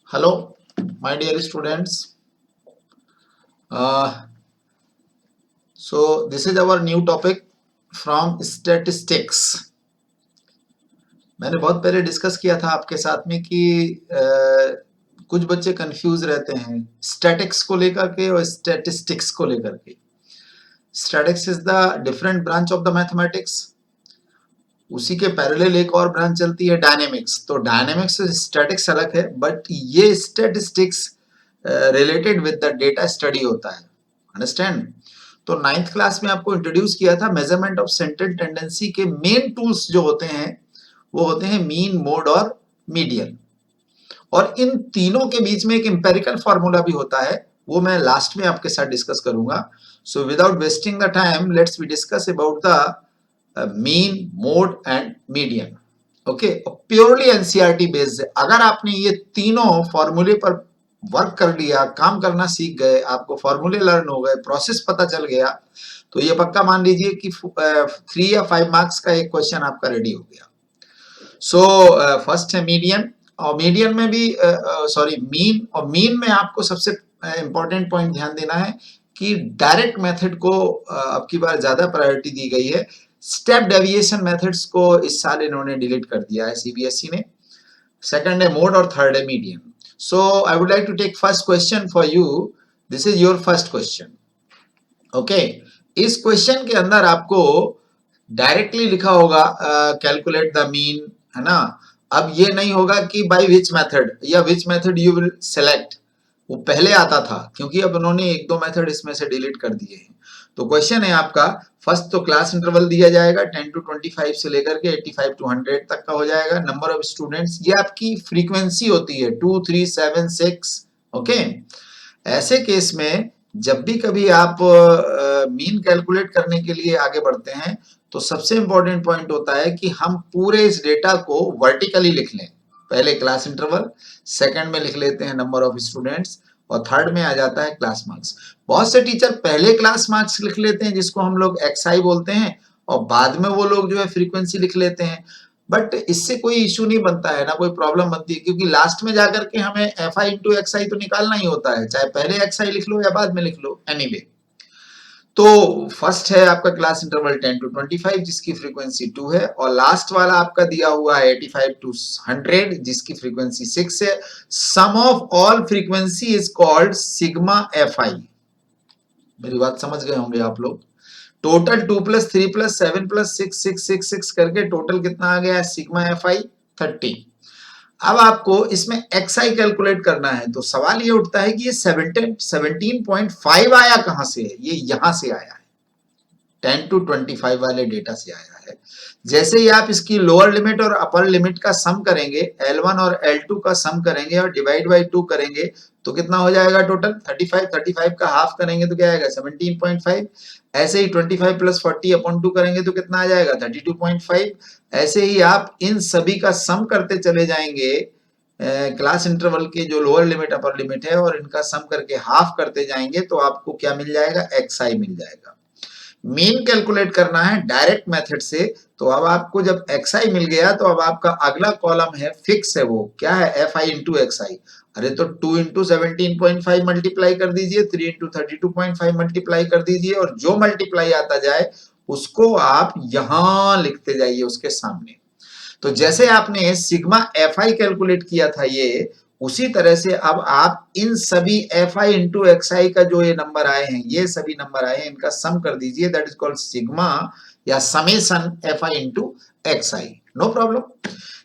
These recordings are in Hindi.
Hello, my dear students. So this is our new topic from statistics. मैंने बहुत पहले डिस्कस किया था आपके साथ में कि कुछ बच्चे कंफ्यूज रहते हैं स्टैटिक्स को लेकर के और स्टैटिस्टिक्स को लेकर के. Statics is the different branch of the mathematics. उसी के पैरेलल एक और ब्रांच चलती है डायनेमिक्स. तो डायनेमिक्स से स्टैटिक्स अलग है, बट ये statistics related with the data study होता है. अंडरस्टैंड? तो 9th क्लास में आपको इंट्रोड्यूस किया था मेजरमेंट ऑफ सेंट्रल टेंडेंसी के मेन टूल्स जो होते हैं वो होते हैं मीन, मोड और मीडियन. और इन तीनों के बीच में एक एम्पिरिकल फार्मूला भी होता है, वो मैं लास्ट में आपके साथ डिस्कस करूंगा. So without wasting the time let's we discuss about the mean, mode and median. Okay, purely NCERT based है. अगर आपने ये तीनों फॉर्मूले पर वर्क कर लिया, काम करना सीख गए, आपको फॉर्मूले लर्न हो गए, प्रोसेस पता चल गया, तो ये पक्का मान लीजिए कि 3 या 5 मार्क्स का एक क्वेश्चन आपका रेडी हो गया. सो फर्स्ट है मीडियन. और मीडियन में भी मीन, और मीन में आपको सबसे इंपॉर्टेंट पॉइंट ध्यान देना है कि डायरेक्ट मेथड को अब की बार ज्यादा प्रायोरिटी दी गई है. स्टेप डेविएशन मेथड्स को इस साल इन्होंने डिलीट कर दिया है सीबीएसई ने. सेकंड है मोड और थर्ड है median. So I would like to take first question for you. This is your first question. Okay. इस क्वेश्चन के अंदर आपको डायरेक्टली लिखा होगा कैलकुलेट द मीन, है ना. अब ये नहीं होगा कि बाय विच मेथड या which method you will select. वो पहले आता था, क्योंकि अब उन्होंने एक दो मेथड इसमें से डिलीट कर दिए हैं. तो क्वेश्चन है आपका, फर्स्ट तो क्लास इंटरवल दिया जाएगा 10 to 25 से लेकर के 85 to 100 तक का हो जाएगा. नंबर ऑफ स्टूडेंट्स, ये आपकी फ्रीक्वेंसी होती है 2, 3, 7, 6. ओके. ऐसे केस में जब भी कभी आप मीन कैलकुलेट करने के लिए आगे बढ़ते हैं तो सबसे इंपॉर्टेंट पॉइंट होता है कि हम पूरे इस डेटा को वर्टिकली लिख लें. पहले क्लास इंटरवल, सेकंड में लिख लेते हैं नंबर ऑफ स्टूडेंट्स, और थर्ड में आ जाता है क्लास मार्क्स. बहुत से टीचर पहले क्लास मार्क्स लिख लेते हैं जिसको हम लोग एक्सआई बोलते हैं, और बाद में वो लोग जो है फ्रीक्वेंसी लिख लेते हैं. बट इससे कोई इश्यू नहीं बनता है ना, कोई प्रॉब्लम बनती है, क्योंकि लास्ट में जाकर के हमें F I into X I तो निकालना ही होता है, चाहे पहले एक्स आई लिख लो या बाद में लिख लो, एनीवे. तो फर्स्ट है आपका क्लास इंटरवल 10 to 25 जिसकी फ्रीक्वेंसी 2 है, और लास्ट वाला आपका दिया हुआ है 85 to 100 जिसकी फ्रीक्वेंसी 6 है. Sum of all frequency is called sigma F I. मेरी बात समझ गए होंगे आप लोग. टोटल 2 + 3 + 7 + 6 6 6 6 करके टोटल कितना आ गया है सिग्मा एफ आई 30. अब आपको इसमें एक्स आई कैलकुलेट करना है, तो सवाल ये उठता है कि ये 17.5 आया कहां से है. ये यहां से आया है, 10 to 25 वाले डेटा से आया है. जैसे ही आप इसकी लोअर लिमिट और अपर लिमिट का सम करेंगे, L1 और L2 का सम करेंगे और डिवाइड बाय 2 करेंगे, तो कितना हो जाएगा टोटल 35. 35 का हाफ करेंगे तो क्या आएगा 17.5. ऐसे ही 25 + 40/2 करेंगे तो कितना आ जाएगा 32.5. ऐसे ही आप इन सभी का सम करते चले जाएंगे क्लास इंटरवल के जो लोअर लिमिट अपर लिमिट है, और इनका सम करके हाफ करते जाएंगे तो आपको क्या मिल जाएगा, एक्स आई मिल जाएगा. मीन कैलकुलेट करना है डायरेक्ट मेथड से, तो अब आपको जब एक्स आई मिल गया तो अब आपका अगला कॉलम है फिक्स है, वो क्या है एफ आई इंटू एक्स आई. अरे तो 2 × 17.5 मल्टीप्लाई कर दीजिए, 3 × 32.5 मल्टीप्लाई कर दीजिए, और जो मल्टीप्लाई आता जाए उसको आप यहां लिखते जाइए उसके सामने. तो जैसे आपने सिग्मा एफ आई कैलकुलेट किया था ये, उसी तरह से अब आप इन सभी एफ आई इंटू एक्स आई का जो ये नंबर आए हैं, ये सभी नंबर आए हैं, इनका सम कर दीजिए. दैट इज कॉल्ड सिग्मा या summation F I into X I. No problem.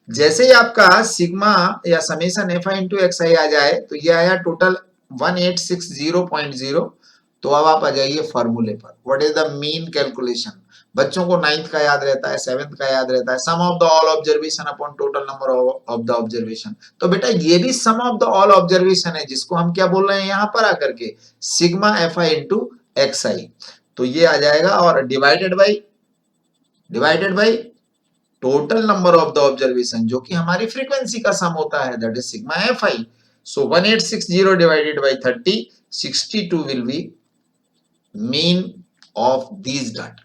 जैसे ही आपका सिग्मा या summation F I into X I आ जाए, तो ये आया टोटल 1860.0. तो अब आप आ जाइए फॉर्मूले पर. What is the mean calculation. बच्चों को 9th का याद रहता है, 7th का याद रहता है, sum of the all observation upon total number of the observation. तो बेटा ये भी sum of the all observation है, जिसको हम क्या बोल रहे हैं यहां पर आकर के, sigma F I into X I. तो ये आ जाएगा, और divided by total number of the observation जो कि हमारी फ्रीक्वेंसी का सम होता है, that is sigma F I. So 1860 divided by 30, 62 will be mean of these data.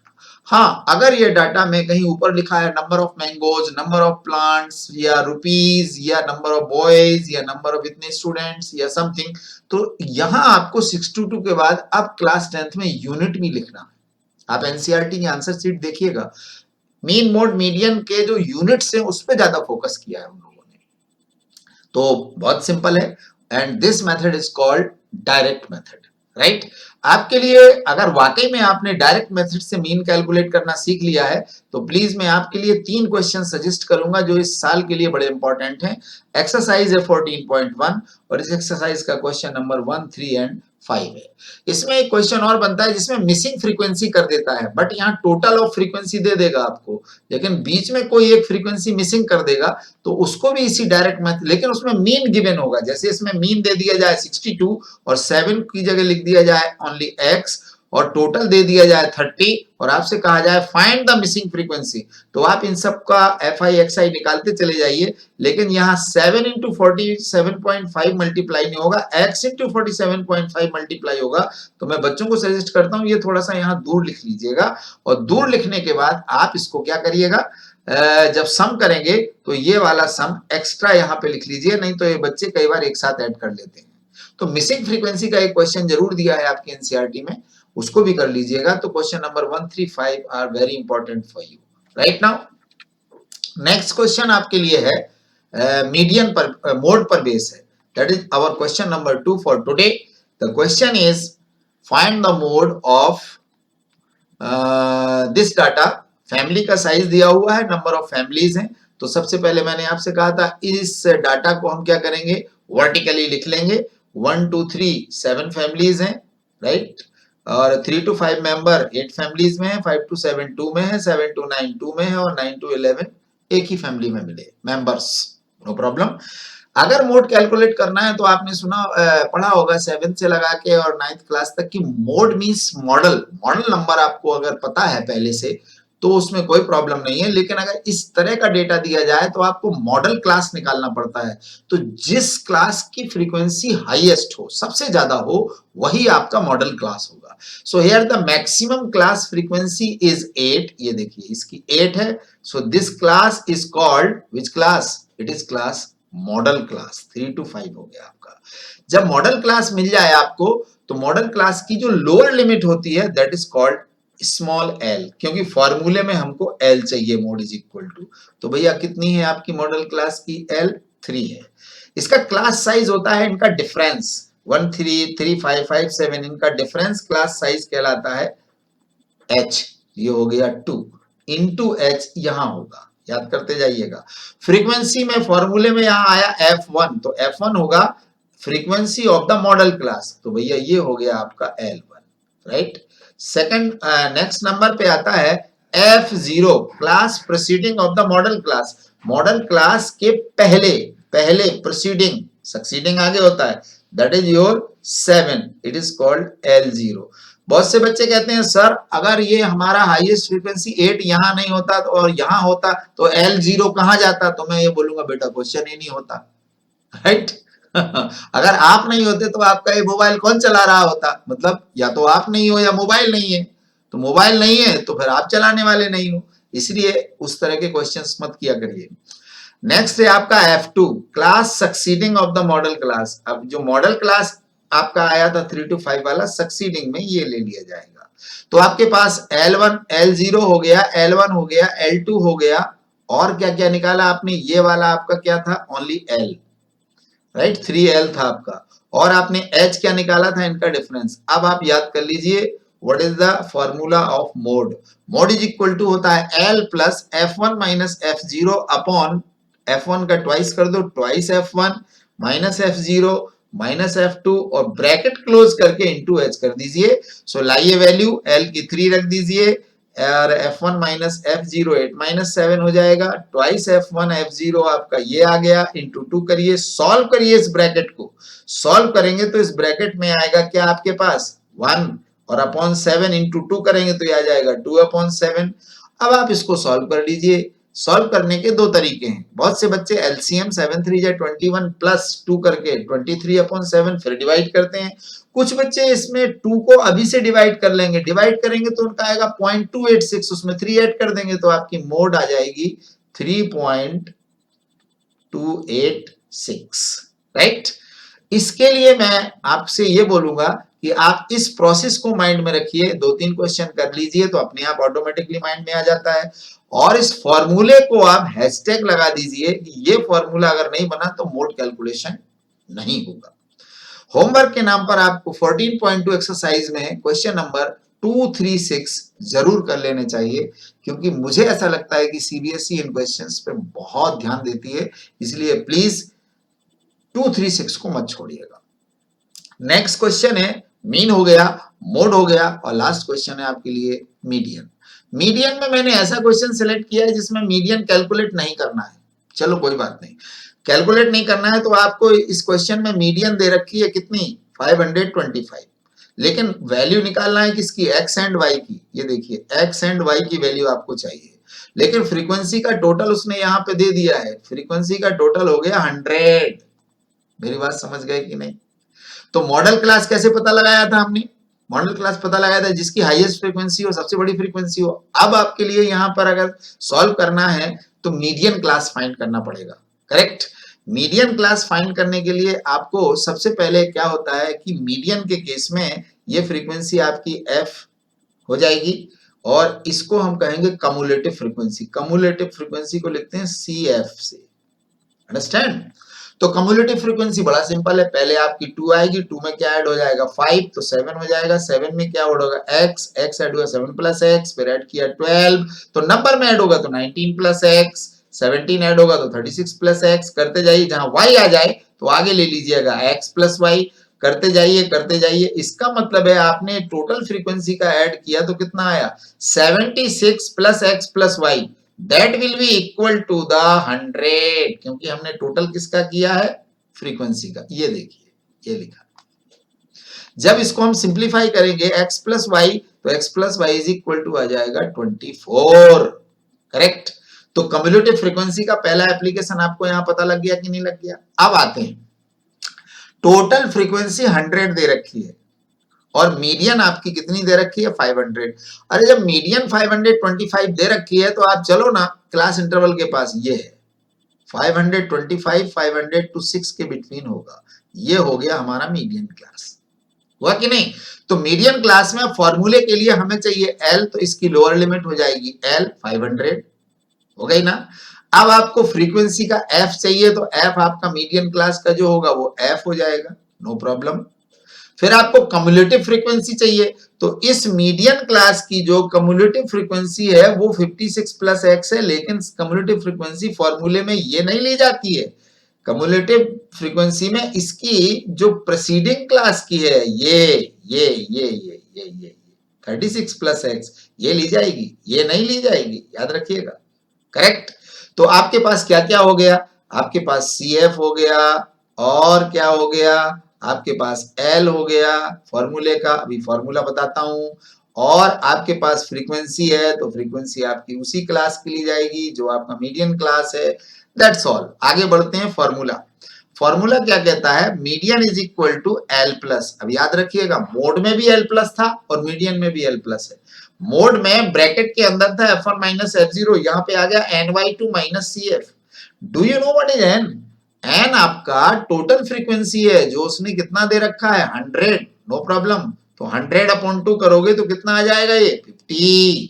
हाँ, अगर ये डाटा में कहीं ऊपर लिखा है number of mangoes, number of plants या रुपीज या नंबर ऑफ बॉयज या नंबर ऑफ इतने स्टूडेंट्स या समथिंग, तो यहां आपको 622 के बाद अब क्लास 10th में यूनिट भी लिखना है। आप एनसीईआरटी की आंसर शीट देखिएगा, मीन मोड मीडियन के जो यूनिट्स हैं उस पर ज्यादा फोकस किया है उन लोगों ने। तो बहुत सिंपल है, and this method is called direct method, right. आपके लिए अगर वाकई में आपने डायरेक्ट मेथड से मीन कैलकुलेट करना सीख लिया है, तो प्लीज मैं आपके लिए 3 क्वेश्चन सजेस्ट करूंगा जो इस साल के लिए बड़े इंपॉर्टेंट हैं। एक्सरसाइज है 14.1 और इस एक्सरसाइज का क्वेश्चन नंबर 1, 3 एंड 5 है। इसमें एक क्वेश्चन और बनता है जिसमें मिसिंग फ्रीक्वेंसी कर देता है, बट यहाँ टोटल ऑफ फ्रीक्वेंसी दे देगा आपको, लेकिन बीच में कोई एक फ्रीक्वेंसी मिसिंग कर देगा, तो उसको भी इसी डायरेक्ट मेथड, लेकिन उसमें मीन गिवन होगा। जैसे इसमें मीन दे दिया जाए 62 और 7 की जगह लिख दिया जाए ओनली x और टोटल दे दिया जाए 30 और आपसे कहा जाए फाइंड द मिसिंग फ्रीक्वेंसी, तो आप इन सब का fi xi निकालते चले जाइए, लेकिन यहाँ 7 इंटू 47.5 मल्टीप्लाई नहीं होगा, x इंटू 47.5 मल्टीप्लाई होगा। तो मैं बच्चों को सजेस्ट करता हूं ये थोड़ा सा यहाँ दूर लिख लीजिएगा, और दूर लिखने के बाद आप इसको क्या करिएगा, जब सम करेंगे तो ये वाला सम एक्स्ट्रा यहाँ पे लिख लीजिए, नहीं तो ये बच्चे कई बार एक साथ ऐड कर लेते हैं। तो मिसिंग फ्रीक्वेंसी का एक क्वेश्चन जरूर दिया है आपके एनसीईआरटी में, उसको भी कर लीजिएगा। तो question number 1, 3, 5 are very important for you right now. Next question आपके लिए है मीडियन पर मोड पर बेस है, that is our question number 2 for today. The question is find the mode of this data. Family का साइज दिया हुआ है, नंबर ऑफ फैमिलीज हैं। तो सबसे पहले मैंने आपसे कहा था इस डाटा को हम क्या करेंगे, वर्टिकली लिख लेंगे। 1 2 3 7 फैमिलीज हैं, राइट। और 3 to 5 मेंबर 8 फैमिलीज में है, 5 to 7 2 में है, 7 to 9 2 में है और 9 to 11 एक ही फैमिली में मिले मेंबर्स, नो प्रॉब्लम। अगर मोड कैलकुलेट करना है तो आपने सुना पढ़ा होगा 7th से लगा के और 9th क्लास तक की mode means model. Model number आपको अगर पता है पहले से तो उसमें कोई प्रॉब्लम नहीं है, लेकिन अगर इस तरह का डेटा दिया जाए तो आपको मॉडल क्लास निकालना पड़ता है। तो जिस क्लास की फ्रीक्वेंसी हाईएस्ट हो, सबसे ज्यादा हो, वही आपका मॉडल क्लास होगा। So here the maximum class frequency is 8। ये देखिए इसकी 8 है। So this class is called which class, it is class model class. 3 to 5 हो गया आपका। जब मॉडल क्लास मिल जाए आपको, तो मॉडल क्लास की जो लोअर लिमिट होती है that is called small L, क्योंकि फॉर्मूले में हमको एल चाहिए, मोड इज इक्वल टू। तो भैया कितनी है आपकी मॉडल क्लास की एल, 3 है। इसका क्लास साइज होता है इनका डिफरेंस, 1 3 3 5 5 7 इनका डिफरेंस क्लास साइज कहलाता है h। ये हो गया 2 इंटू एच यहां होगा, याद करते जाइएगा। फ्रीक्वेंसी में फॉर्मूले में यहां आया f1, तो f1 होगा frequency of the model class, तो भैया ये हो गया आपका L1, right. Second next number पे आता है F0, class preceding of the model class. Model class के पहले पहले प्रीसीडिंग, सक्सीडिंग आगे होता है, that is your 7, it is called L0। बहुत से बच्चे कहते हैं सर अगर ये हमारा हाईएस्ट फ्रीक्वेंसी 8 यहां नहीं होता और यहां होता तो L0 कहां जाता, तो मैं ये बोलूंगा बेटा क्वेश्चन ही नहीं होता, राइट। अगर आप नहीं होते तो आपका ये मोबाइल कौन चला रहा होता, मतलब या तो आप नहीं हो या मोबाइल नहीं है। तो मोबाइल नहीं है तो फिर आप चलाने वाले नहीं हो, इसलिए उस तरह के क्वेश्चंस मत किया करिए। नेक्स्ट है आपका F2, class succeeding of the model class. अब जो मॉडल क्लास आपका आया था 3 to 5 वाला, सक्सीडिंग में ये ले लिया जाएगा। तो आपके पास L1 L0 हो गया, L1 हो गया, L2 हो गया, और क्या क्या निकाला आपने, ये वाला आपका क्या था, ओनली L, राइट। 3L था आपका, और आपने H क्या निकाला था, इनका डिफरेंस। अब आप याद कर लीजिए what is the formula of mode. Mode is equal to होता है L plus F1 minus F0 upon F1 का ट्वाइस कर दो, twice F1 minus F0 minus F2 और ब्रैकेट क्लोज करके इंटू H कर दीजिए। सो लाइए वैल्यू L की 3 रख दीजिए और F1 माइनस F0 8 माइनस 7 हो जाएगा, ट्वाइस F1 F0 आपका ये आ गया, इंटू 2 करिए, सॉल्व करिए इस ब्रैकेट को। सॉल्व करेंगे तो इस ब्रैकेट में आएगा क्या आपके पास 1 और अपॉन 7 इंटू 2 करेंगे तो ये आ जाएगा 2 अपॉन 7। अब आप इसको सॉल्व कर लीजिए, सॉल्व करने के दो तरीके हैं। बहुत से बच्चे एलसीएम 7 3 जा 21 प्लस 2 करके 23/7 फिर डिवाइड करते हैं। कुछ बच्चे इसमें 2 को अभी से डिवाइड कर लेंगे, डिवाइड करेंगे तो उनका आएगा 0.286, उसमें 3 ऐड कर देंगे तो आपकी मोड आ जाएगी 3.286, राइट। इसके लिए मैं आपसे ये बोलूंगा कि आप इस प्रोसेस को माइंड में रखिए, 2-3 क्वेश्चन कर लीजिए तो अपने आप ऑटोमेटिकली माइंड में आ जाता है। और इस फॉर्मूले को आप हैशटैग लगा दीजिए कि ये फॉर्मूला अगर नहीं बना तो मोड कैलकुलेशन नहीं होगा। होमवर्क के नाम पर आपको 14.2 एक्सरसाइज में क्वेश्चन नंबर 236 जरूर कर लेने चाहिए, क्योंकि मुझे ऐसा लगता है कि सीबीएसई इन क्वेश्चंस पे बहुत ध्यान देती है, इसलिए प्लीज 236 को मत छोड़िएगा। नेक्स्ट क्वेश्चन है मीन हो गया, मोड हो गया, और लास्ट क्वेश्चन है आपके लिए मीडियन। मीडियन में मैंने ऐसा क्वेश्चन सिलेक्ट किया है जिसमें मीडियन कैलकुलेट नहीं करना है। चलो कोई बात नहीं, कैलकुलेट नहीं करना है तो आपको इस क्वेश्चन में मीडियन दे रखी है कितनी, 525, लेकिन वैल्यू निकालना है किसकी, एक्स एंड वाई की। ये देखिए एक्स एंड वाई की वैल्यू आपको चाहिए, लेकिन फ्रीक्वेंसी का टोटल उसने यहां पे दे दिया है, फ्रीक्वेंसी का टोटल हो गया 100। मेरी बात समझ गए कि नहीं? तो मॉडल क्लास कैसे पता लगाया था हमने, मॉडल क्लास पता लगाया था जिसकी हाईएस्ट फ्रीक्वेंसी हो, सबसे बड़ी फ्रीक्वेंसी हो। अब आपके लिए यहां पर अगर सॉल्व करना है तो मीडियन क्लास फाइंड करना पड़ेगा, करेक्ट। मीडियन क्लास फाइंड करने के लिए आपको सबसे पहले क्या होता है कि मीडियन के केस में ये फ्रीक्वेंसी आपकी एफ हो जाएगी, और इसको हम कहेंगे कम्युलेटिव फ्रीक्वेंसी। कम्युलेटिव फ्रीक्वेंसी को लिखते हैं सी एफ से, अंडरस्टैंड। तो कम्युलेटिव फ्रीक्वेंसी बड़ा सिंपल है, पहले आपकी 2 आएगी, 2 में क्या ऐड हो जाएगा 5, तो 7 हो जाएगा, 7 में क्या ऐड होगा x, x ऐड होगा 7 प्लस x, फिर ऐड किया 12, तो नंबर में ऐड होगा तो 19 प्लस x, 17 ऐड होगा तो 36 प्लस x, करते जाइए, जहां y आ जाए तो आगे ले लीजिएगा x प्लस y, करते जाइए। इसका मतलब है आपने टोटल फ्रीक्वेंसी का ऐड किया तो कितना आया 76 plus x plus y, that will be equal to the 100, क्योंकि हमने टोटल किसका किया है, फ्रीक्वेंसी का। ये देखिए ये लिखा, जब इसको हम सिंप्लीफाई करेंगे x प्लस वाई, तो x plus y is equal to आ जाएगा 24, करेक्ट। तो कम्युलेटिव फ्रीक्वेंसी का पहला एप्लीकेशन आपको यहां पता लग गया कि नहीं लग गया। अब आते हैं, टोटल फ्रीक्वेंसी 100 दे रखी है और मीडियन आपकी कितनी दे रखी है 500। अरे जब मीडियन 525 दे रखी है तो आप चलो ना क्लास इंटरवल के पास, ये है 525 500 to 6 के बिटवीन होगा, ये हो गया हमारा मीडियन क्लास, हुआ कि नहीं। तो मीडियन क्लास में फॉर्मूले के लिए हमें चाहिए L, तो इसकी लोअर लिमिट हो जाएगी L 500, हो गई ना। अब आपको फ्रीक्वेंसी का F चाहिए, तो F आपका मीडियन क्लास का जो होगा वो F हो जाएगा, नो प्रॉब्लम। फिर आपको कम्युलेटिव फ्रीक्वेंसी चाहिए, तो इस मीडियन क्लास की जो कम्युलेटिव फ्रीक्वेंसी है वो 56 प्लस एक्स है, लेकिन कम्युलेटिव फ्रीक्वेंसी फॉर्मूले में ये नहीं ली जाती है। कम्युलेटिव फ्रीक्वेंसी में इसकी जो प्रीसीडिंग क्लास की है ये 36 प्लस एक्स ये ली जाएगी, ये नहीं ली जाएगी, याद रखिएगा, करेक्ट। तो आपके पास क्या क्या हो गया, आपके पास CF हो गया, और क्या हो गया, आपके पास L हो गया फॉर्मूले का, अभी फॉर्मूला बताता हूं, और आपके पास फ्रीक्वेंसी है, तो फ्रीक्वेंसी आपकी उसी क्लास की ली जाएगी जो आपका मीडियन क्लास है, दैट्स ऑल। आगे बढ़ते हैं, फॉर्मूला। फॉर्मूला क्या कहता है, median is equal to L plus. अब याद रखिएगा मोड में भी L प्लस था और मीडियन में भी L प्लस है। मोड में ब्रैकेट के अंदर था F1 माइनस F0, यहां पे आ गया NY2 minus CF। Do you know what is N? N आपका टोटल फ्रीक्वेंसी है जो उसने कितना दे रखा है 100, नो प्रॉब्लम। तो 100 अपॉन 2 करोगे तो कितना आ जाएगा ये 50।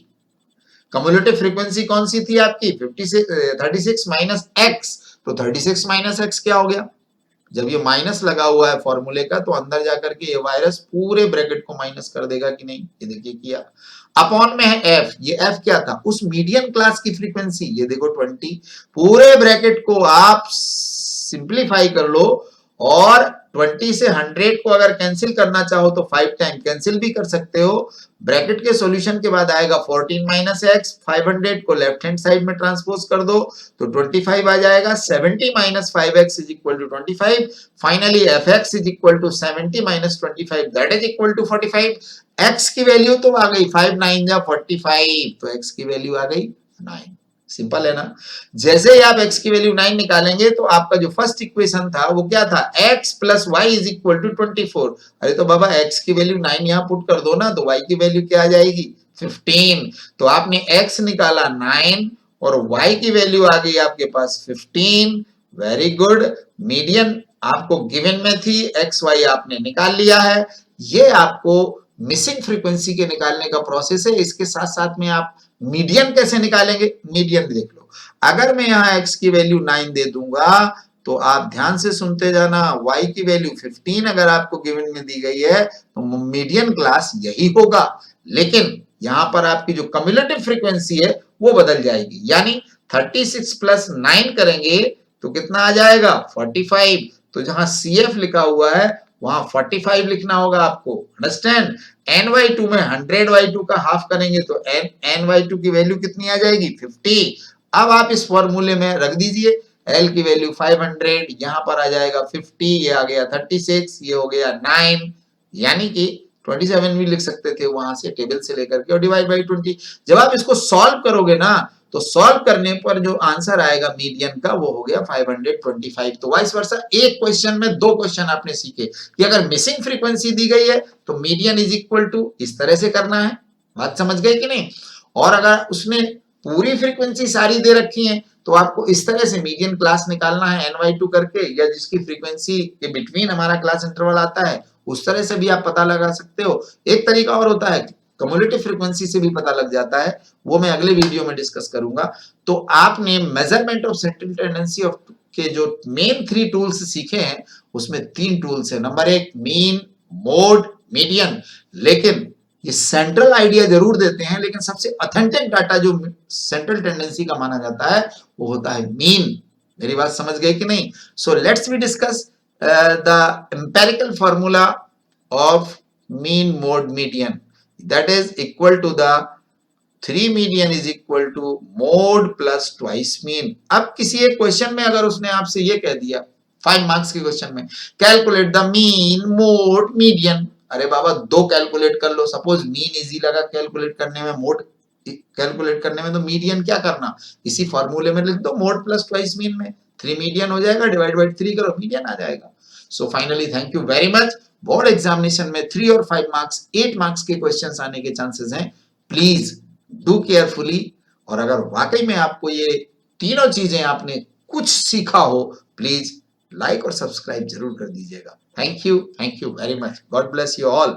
कम्युलेटिव फ्रीक्वेंसी कौन सी थी आपकी 36 माइनस x, तो 36 माइनस x क्या हो गया, जब ये माइनस लगा हुआ है फॉर्मूले का तो अंदर जाकर के ये वायरस पूरे ब्रैकेट को माइनस कर देगा कि नहीं, ये देखिए किया। अपॉन में है f, ये f क्या था उस मीडियन क्लास की फ्रीक्वेंसी, ये देखो 20। पूरे ब्रैकेट को आप सिंप्लीफाई कर लो और 20 से 100 को अगर कैंसिल करना चाहो तो 5 टाइम कैंसिल भी कर सकते हो। ब्रैकेट के सॉल्यूशन के बाद आएगा 14 माइनस एक्स, 500 को लेफ्ट हैंड साइड में ट्रांसपोज कर दो तो 25 आ जाएगा। 70 minus 5x is equal to 25। Finally fx is equal to 70 minus 25, that is equal to 45। x की वैल्यू तो आ गई 5 9 जा 45, तो x की वैल्यू आ गई 9। सिंपल है ना। जैसे ही आप x की वैल्यू 9 निकालेंगे तो आपका जो फर्स्ट इक्वेशन था वो क्या था, x plus y is equal to 24। अरे तो बाबा x की वैल्यू 9 यहां पुट कर दो ना, तो y की वैल्यू क्या आ जाएगी 15। तो आपने x निकाला 9 और y की वैल्यू आ गई आपके पास 15। Very good. मीडियन आपको गिवन में थी, एक्स वाई आपने निकाल लिया है। ये आपको मिसिंग फ्रीक्वेंसी के निकालने का प्रोसेस है। इसके साथ साथ में आप मीडियन कैसे निकालेंगे, मीडियन देख लो। अगर मैं यहाँ x की वैल्यू 9 दे दूंगा तो आप ध्यान से सुनते जाना, y की वैल्यू 15 अगर आपको गिवन में दी गई है तो मीडियन क्लास यही होगा। लेकिन यहां पर आपकी जो कम्युलेटिव फ्रीक्वेंसी है वो बदल जाएगी, यानी 36 प्लस 9 करेंगे तो कितना आ जाएगा 45। तो जहां CF लिखा हुआ है वहां 45 लिखना होगा आपको। अंडरस्टैंड। ny2 में 100/2 का हाफ करेंगे तो ny2 की वैल्यू कितनी आ जाएगी 50। अब आप इस फॉर्मूले में रख दीजिए, l की वैल्यू 500, यहां पर आ जाएगा 50, ये आ गया 36, ये हो गया 9, यानी कि 27 भी लिख सकते थे वहां से टेबल से लेकर के, और डिवाइड बाई 20। जब आप इसको सॉल्व करोगे ना तो सॉल्व करने पर जो आंसर आएगा मीडियन का वो हो गया 525। तो वाइस वर्सा एक क्वेश्चन में दो क्वेश्चन आपने सीखे कि अगर मिसिंग फ्रीक्वेंसी दी गई है तो मीडियन इज इक्वल टू इस तरह से करना है। बात समझ गए कि नहीं। और अगर उसने पूरी फ्रीक्वेंसी सारी दे रखी है तो आपको इस तरह से मीडियन क्लास निकालना है ny2 करके, या जिसकी फ्रीक्वेंसी के बिटवीन हमारा क्लास इंटरवल आता है उस तरह से भी आप पता लगा सकते हो। एक तरीका और होता है, कम्युलेटिव फ्रीक्वेंसी से भी पता लग जाता है, वो मैं अगले वीडियो में डिस्कस करूंगा। तो आपने measurement of central tendency of के जो मेन 3 टूल्स सीखे हैं उसमें 3 टूल्स है। Number 1 mean, mode, median. लेकिन ये सेंट्रल आइडिया जरूर देते हैं, लेकिन सबसे ऑथेंटिक डाटा जो सेंट्रल टेंडेंसी का माना जाता है वो होता है मीन। मेरी बात समझ गए कि नहीं। So let's we discuss the empirical formula of mean, mode, median, that is equal to the 3 median is equal to mode plus twice mean। अब किसी एक क्वेश्चन में अगर उसने आपसे ये कह दिया 5 मार्क्स के क्वेश्चन में, calculate the mean, mode, median. अरे बाबा दो कैलकुलेट कर लो। सपोज मीन इजी लगा कैलकुलेट करने में, मोड कैलकुलेट करने में, तो मीडियन क्या करना, इसी फॉर्मूले में लिख दो, मोड प्लस ट्वाइस मीन में 3 मीडियन हो जाएगा, डिवाइड बाय 3 करो, मीडियन आ जाएगा। So finally thank you very much. Board examination में 3 और 5 मार्क्स 8 मार्क्स के क्वेश्चंस आने के चांसेस हैं। Please do carefully. और अगर वाकई में आपको ये तीनों चीजें आपने कुछ सीखा हो, प्लीज लाइक और सब्सक्राइब जरूर कर दीजिएगा। Thank you very much. God bless you all.